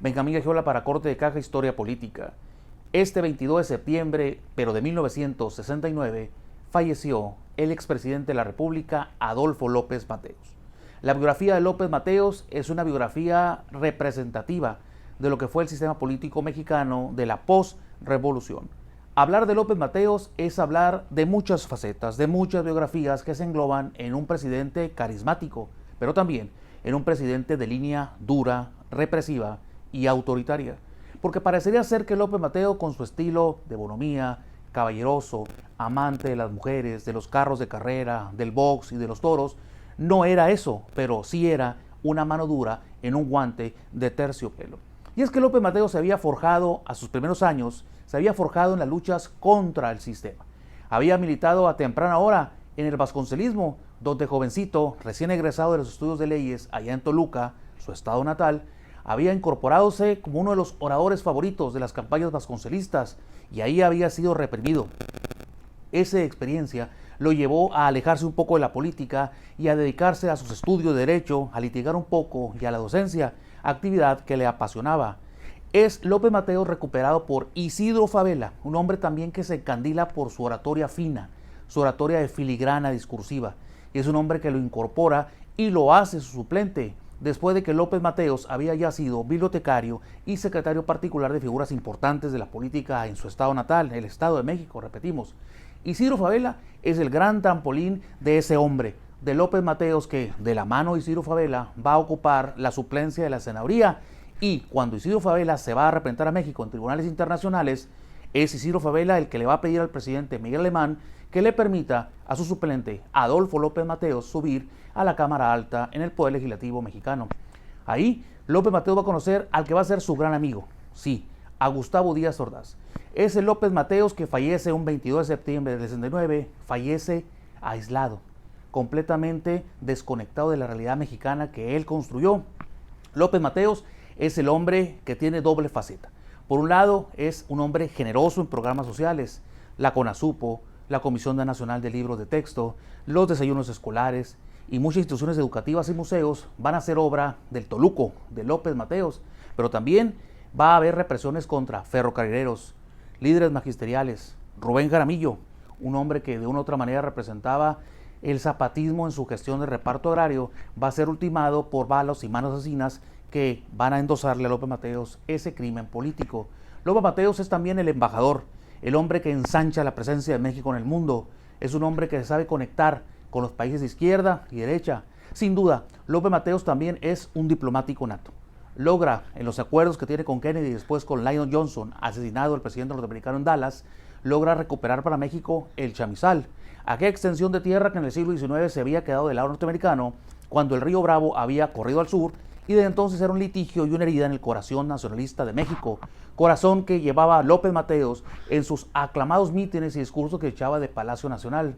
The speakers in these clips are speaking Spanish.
Benjamín Gagiola para Corte de Caja Historia Política. Este 22 de septiembre, pero de 1969, falleció el expresidente de la República, Adolfo López Mateos. La biografía de López Mateos es una biografía representativa de lo que fue el sistema político mexicano de la post-revolución. Hablar de López Mateos es hablar de muchas facetas, de muchas biografías que se engloban en un presidente carismático, pero también en un presidente de línea dura, represiva y autoritaria. Porque parecería ser que López Mateos, con su estilo de bonomía, caballeroso, amante de las mujeres, de los carros de carrera, del box y de los toros, no era eso, pero sí era una mano dura en un guante de terciopelo. Y es que López Mateos se había forjado a sus primeros años, se había forjado en las luchas contra el sistema. Había militado a temprana hora en el vasconcelismo, donde jovencito, recién egresado de los estudios de leyes allá en Toluca, su estado natal, había incorporadose como uno de los oradores favoritos de las campañas vasconcelistas y ahí había sido reprimido. Esa experiencia lo llevó a alejarse un poco de la política y a dedicarse a sus estudios de derecho, a litigar un poco y a la docencia, actividad que le apasionaba. Es López Mateos recuperado por Isidro Fabela, un hombre también que se encandila por su oratoria fina, su oratoria de filigrana discursiva. Y es un hombre que lo incorpora y lo hace su suplente, después de que López Mateos había ya sido bibliotecario y secretario particular de figuras importantes de la política en su estado natal, el Estado de México, repetimos. Isidro Fabela es el gran trampolín de ese hombre, de López Mateos, que de la mano de Isidro Fabela va a ocupar la suplencia de la senaduría, y cuando Isidro Fabela se va a representar a México en tribunales internacionales, es Isidro Fabela el que le va a pedir al presidente Miguel Alemán que le permita a su suplente Adolfo López Mateos subir a la Cámara Alta en el Poder Legislativo mexicano. Ahí López Mateos va a conocer al que va a ser su gran amigo, sí, a Gustavo Díaz Ordaz. Es el López Mateos que fallece un 22 de septiembre del 69, fallece aislado, completamente desconectado de la realidad mexicana que él construyó. López Mateos es el hombre que tiene doble faceta. Por un lado, es un hombre generoso en programas sociales, la CONASUPO, la Comisión Nacional de Libros de Texto, los desayunos escolares y muchas instituciones educativas y museos van a ser obra del Toluco, de López Mateos, pero también va a haber represiones contra ferrocarrileros, líderes magisteriales. Rubén Jaramillo, un hombre que de una u otra manera representaba el zapatismo en su gestión de reparto agrario, va a ser ultimado por balas y manos asesinas que van a endosarle a López Mateos ese crimen político. López Mateos es también el embajador, el hombre que ensancha la presencia de México en el mundo. Es un hombre que sabe conectar con los países de izquierda y derecha. Sin duda, López Mateos también es un diplomático nato. Logra, en los acuerdos que tiene con Kennedy y después con Lyndon Johnson, asesinado el presidente norteamericano en Dallas, logra recuperar para México el chamizal, aquella extensión de tierra que en el siglo XIX se había quedado del lado norteamericano cuando el río Bravo había corrido al sur, y desde entonces era un litigio y una herida en el corazón nacionalista de México, corazón que llevaba López Mateos en sus aclamados mítines y discursos que echaba de Palacio Nacional.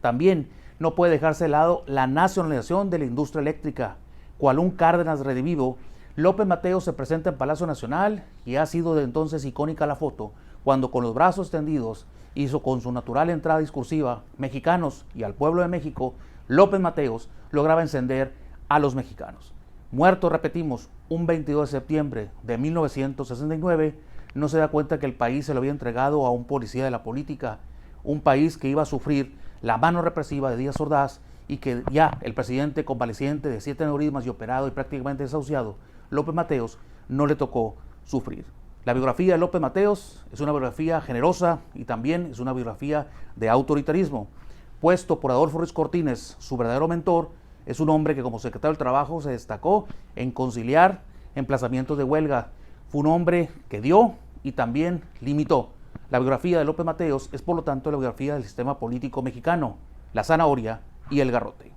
También no puede dejarse de lado la nacionalización de la industria eléctrica. Cual un Cárdenas redivivo, López Mateos se presenta en Palacio Nacional y ha sido de entonces icónica la foto, cuando con los brazos extendidos hizo con su natural entrada discursiva mexicanos y al pueblo de México, López Mateos lograba encender a los mexicanos. Muerto, repetimos, un 22 de septiembre de 1969, no se da cuenta que el país se lo había entregado a un policía de la política, un país que iba a sufrir la mano represiva de Díaz Ordaz y que ya el presidente convaleciente de 7 aneurismas y operado y prácticamente desahuciado, López Mateos, no le tocó sufrir. La biografía de López Mateos es una biografía generosa y también es una biografía de autoritarismo. Puesto por Adolfo Ruiz Cortines, su verdadero mentor, es un hombre que como secretario del Trabajo se destacó en conciliar emplazamientos de huelga. Fue un hombre que dio y también limitó. La biografía de López Mateos es por lo tanto la biografía del sistema político mexicano, la zanahoria y el garrote.